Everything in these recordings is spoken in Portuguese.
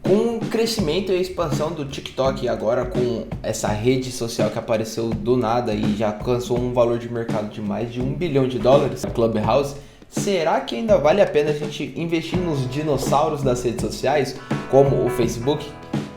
Com o crescimento e a expansão do TikTok agora com essa rede social que apareceu do nada e já alcançou um valor de mercado de mais de $1 bilhão, a Clubhouse, será que ainda vale a pena a gente investir nos dinossauros das redes sociais, como o Facebook?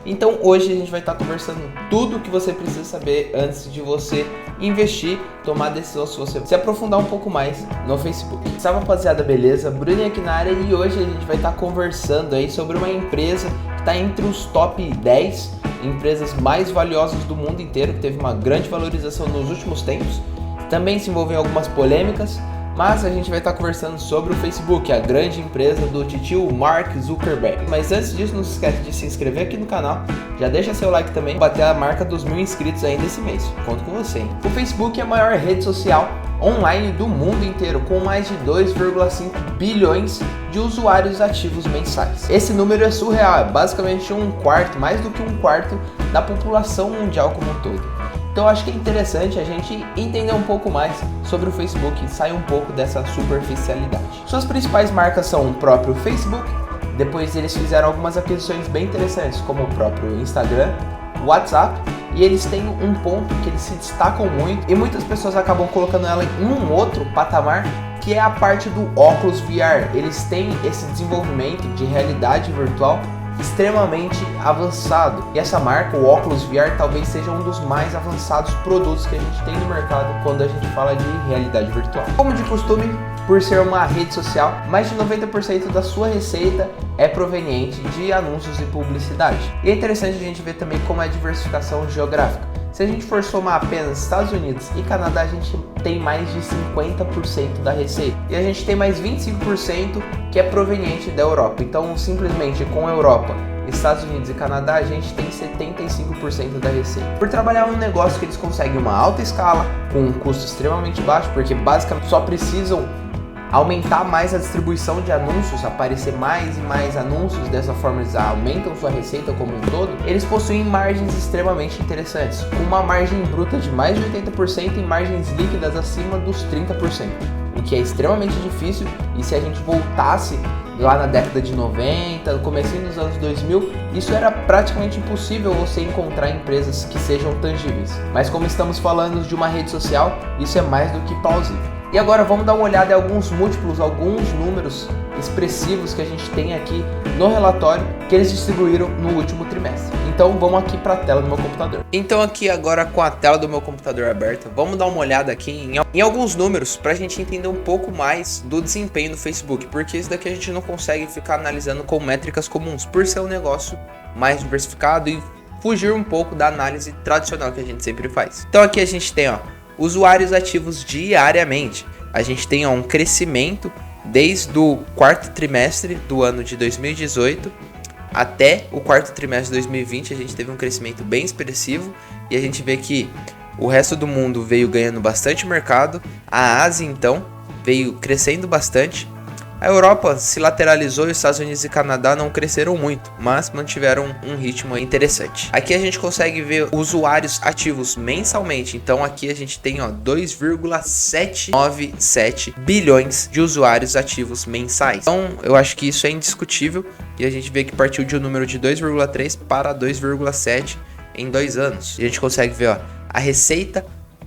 Então hoje a gente vai estar conversando tudo o que você precisa saber antes de você investir, tomar decisão se você se aprofundar um pouco mais no Facebook. Salve rapaziada, beleza? Bruninho aqui na área e hoje a gente vai estar conversando aí sobre uma empresa que está entre os top 10 empresas mais valiosas do mundo inteiro, que teve uma grande valorização nos últimos tempos. Também se envolveu em algumas polêmicas, mas a gente vai estar conversando sobre o Facebook, a grande empresa do titio Mark Zuckerberg. Mas antes disso, não se esquece de se inscrever aqui no canal, já deixa seu like também, bater a marca dos 1000 inscritos ainda esse mês. Conto com você, hein? O Facebook é a maior rede social online do mundo inteiro, com mais de 2,5 bilhões de usuários ativos mensais. Esse número é surreal, é basicamente um quarto, mais do que um quarto da população mundial como um todo. Então acho que é interessante a gente entender um pouco mais sobre o Facebook e sair um pouco dessa superficialidade. Suas principais marcas são o próprio Facebook, depois eles fizeram algumas aquisições bem interessantes, como o próprio Instagram, WhatsApp, e eles têm um ponto que eles se destacam muito e muitas pessoas acabam colocando ela em um outro patamar, que é a parte do óculos VR. Eles têm esse desenvolvimento de realidade virtual extremamente avançado. E essa marca, o óculos VR, talvez seja um dos mais avançados produtos que a gente tem no mercado quando a gente fala de realidade virtual. Como de costume, por ser uma rede social, mais de 90% da sua receita é proveniente de anúncios e publicidade. E é interessante a gente ver também como é a diversificação geográfica. Se a gente for somar apenas Estados Unidos e Canadá, a gente tem mais de 50% da receita. E a gente tem mais 25% que é proveniente da Europa. Então, simplesmente com a Europa, Estados Unidos e Canadá, a gente tem 75% da receita. Por trabalhar um negócio que eles conseguem uma alta escala, com um custo extremamente baixo, porque basicamente só precisam aumentar mais a distribuição de anúncios, aparecer mais e mais anúncios, dessa forma eles aumentam sua receita como um todo. Eles possuem margens extremamente interessantes, com uma margem bruta de mais de 80% e margens líquidas acima dos 30%, o que é extremamente difícil. E se a gente voltasse lá na década de 90, no comecinho dos anos 2000, isso era praticamente impossível você encontrar empresas que sejam tangíveis. Mas como estamos falando de uma rede social, isso é mais do que plausível. E agora vamos dar uma olhada em alguns múltiplos, alguns números expressivos que a gente tem aqui no relatório que eles distribuíram no último trimestre. Então vamos aqui para a tela do meu computador. Então aqui agora com a tela do meu computador aberta, vamos dar uma olhada aqui em alguns números para a gente entender um pouco mais do desempenho do Facebook, porque isso daqui a gente não consegue ficar analisando com métricas comuns, por ser um negócio mais diversificado e fugir um pouco da análise tradicional que a gente sempre faz. Então aqui a gente tem usuários ativos diariamente. A gente tem um crescimento desde o quarto trimestre do ano de 2018 até o quarto trimestre de 2020. A gente teve um crescimento bem expressivo e a gente vê que o resto do mundo veio ganhando bastante mercado. A Ásia então veio crescendo bastante. A Europa se lateralizou e os Estados Unidos e Canadá não cresceram muito, mas mantiveram um ritmo interessante. Aqui a gente consegue ver usuários ativos mensalmente. Então aqui a gente tem 2,797 bilhões de usuários ativos mensais. Então eu acho que isso é indiscutível e a gente vê que partiu de um número de 2,3 para 2,7 em 2 anos. E a gente consegue ver a receita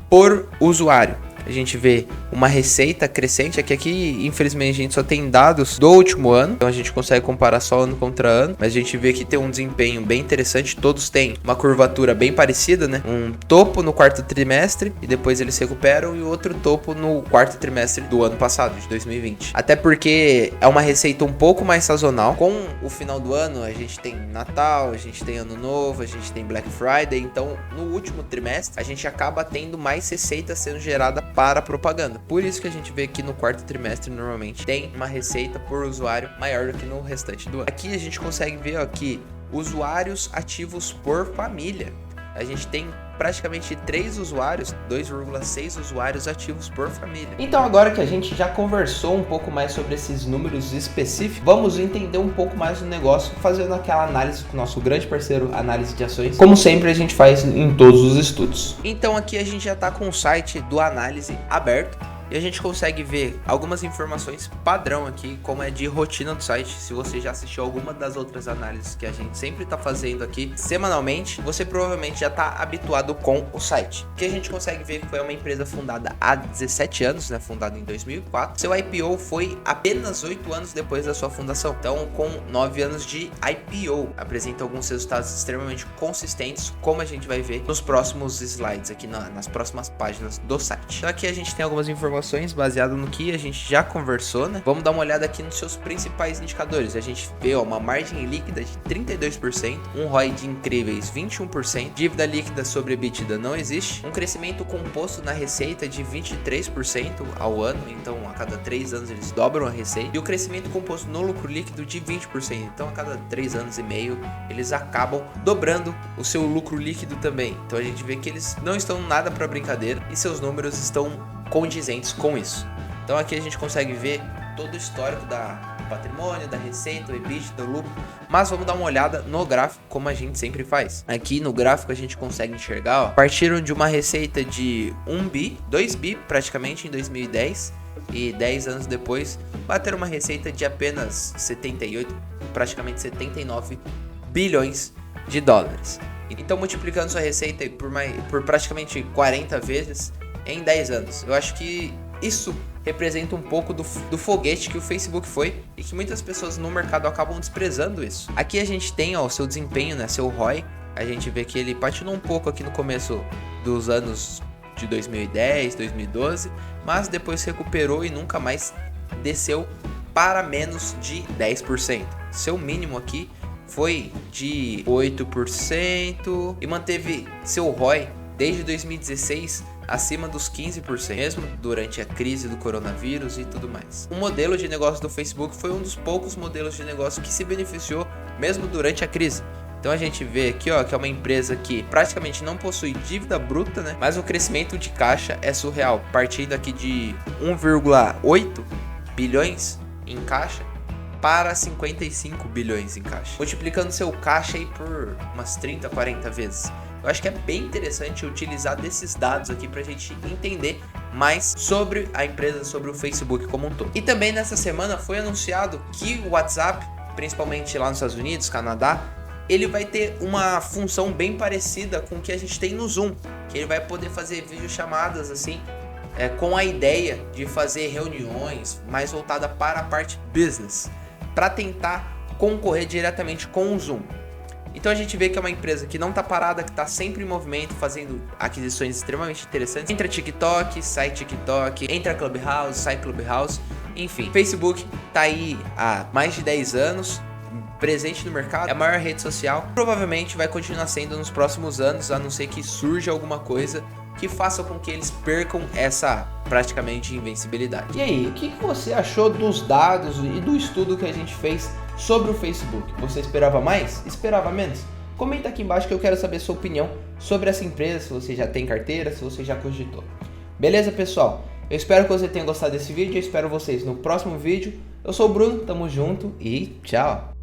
por usuário. A gente vê uma receita crescente. Aqui infelizmente a gente só tem dados do último ano, então a gente consegue comparar só ano contra ano, mas a gente vê que tem um desempenho bem interessante. Todos têm uma curvatura bem parecida, né? Um topo no quarto trimestre e depois eles se recuperam, e outro topo no quarto trimestre do ano passado, de 2020. Até porque é uma receita um pouco mais sazonal. Com o final do ano a gente tem Natal, a gente tem Ano Novo, a gente tem Black Friday. Então no último trimestre a gente acaba tendo mais receita sendo gerada para propaganda. Por isso que a gente vê que no quarto trimestre normalmente tem uma receita por usuário maior do que no restante do ano. Aqui a gente consegue ver que usuários ativos por família. A gente tem praticamente 3 usuários, 2,6 usuários ativos por família. Então agora que a gente já conversou um pouco mais sobre esses números específicos, vamos entender um pouco mais do negócio, fazendo aquela análise com o nosso grande parceiro Análise de Ações, como sempre a gente faz em todos os estudos. Então aqui a gente já está com o site do Análise aberto. E a gente consegue ver algumas informações padrão aqui, como é de rotina do site. Se você já assistiu alguma das outras análises que a gente sempre está fazendo aqui semanalmente, você provavelmente já está habituado com o site. Que a gente consegue ver que foi uma empresa fundada há 17 anos, né? Fundada em 2004. Seu IPO foi apenas 8 anos depois da sua fundação. Então, com 9 anos de IPO, apresenta alguns resultados extremamente consistentes, como a gente vai ver nos próximos slides aqui nas próximas páginas do site. Então aqui a gente tem algumas informações baseado no que a gente já conversou, né? Vamos dar uma olhada aqui nos seus principais indicadores. A gente vê uma margem líquida de 32%, um ROI de incríveis 21%, dívida líquida sobre EBITDA não existe, um crescimento composto na receita de 23% ao ano, então a cada 3 anos eles dobram a receita, e o crescimento composto no lucro líquido de 20%, então a cada 3 anos e meio eles acabam dobrando o seu lucro líquido também. Então a gente vê que eles não estão nada para brincadeira e seus números estão condizentes com isso. Então aqui a gente consegue ver todo o histórico do patrimônio, da receita, do EBITDA, do lucro, mas vamos dar uma olhada no gráfico como a gente sempre faz. Aqui no gráfico a gente consegue enxergar, ó, partiram de uma receita de 1 bi, 2 bi praticamente em 2010 e 10 anos depois bateram uma receita de apenas 78, praticamente 79 bilhões de dólares. Então multiplicando sua receita por praticamente 40 vezes em 10 anos. Eu acho que isso representa um pouco do foguete que o Facebook foi e que muitas pessoas no mercado acabam desprezando isso. Aqui a gente tem o seu desempenho, né, seu ROI. A gente vê que ele patinou um pouco aqui no começo dos anos de 2010, 2012, mas depois recuperou e nunca mais desceu para menos de 10%. Seu mínimo aqui foi de 8% e manteve seu ROI desde 2016 acima dos 15%, mesmo durante a crise do coronavírus e tudo mais. O modelo de negócio do Facebook foi um dos poucos modelos de negócio que se beneficiou mesmo durante a crise. Então a gente vê aqui, ó, que é uma empresa que praticamente não possui dívida bruta, né? Mas o crescimento de caixa é surreal, partindo aqui de 1,8 bilhões em caixa para 55 bilhões em caixa, multiplicando seu caixa aí por umas 30, 40 vezes. Eu acho que é bem interessante utilizar desses dados aqui para a gente entender mais sobre a empresa, sobre o Facebook como um todo. E também nessa semana foi anunciado que o WhatsApp, principalmente lá nos Estados Unidos, Canadá, ele vai ter uma função bem parecida com o que a gente tem no Zoom, que ele vai poder fazer videochamadas assim, com a ideia de fazer reuniões mais voltada para a parte business, para tentar concorrer diretamente com o Zoom. Então a gente vê que é uma empresa que não está parada, que está sempre em movimento, fazendo aquisições extremamente interessantes. Entra TikTok, sai TikTok, entra Clubhouse, sai Clubhouse, enfim. Facebook está aí há mais de 10 anos, presente no mercado, é a maior rede social. Provavelmente vai continuar sendo nos próximos anos, a não ser que surja alguma coisa que faça com que eles percam essa praticamente invencibilidade. E aí, o que você achou dos dados e do estudo que a gente fez sobre o Facebook? Você esperava mais? Esperava menos? Comenta aqui embaixo que eu quero saber sua opinião sobre essa empresa, se você já tem carteira, se você já cogitou. Beleza, pessoal? Eu espero que você tenha gostado desse vídeo, eu espero vocês no próximo vídeo. Eu sou o Bruno, tamo junto e tchau!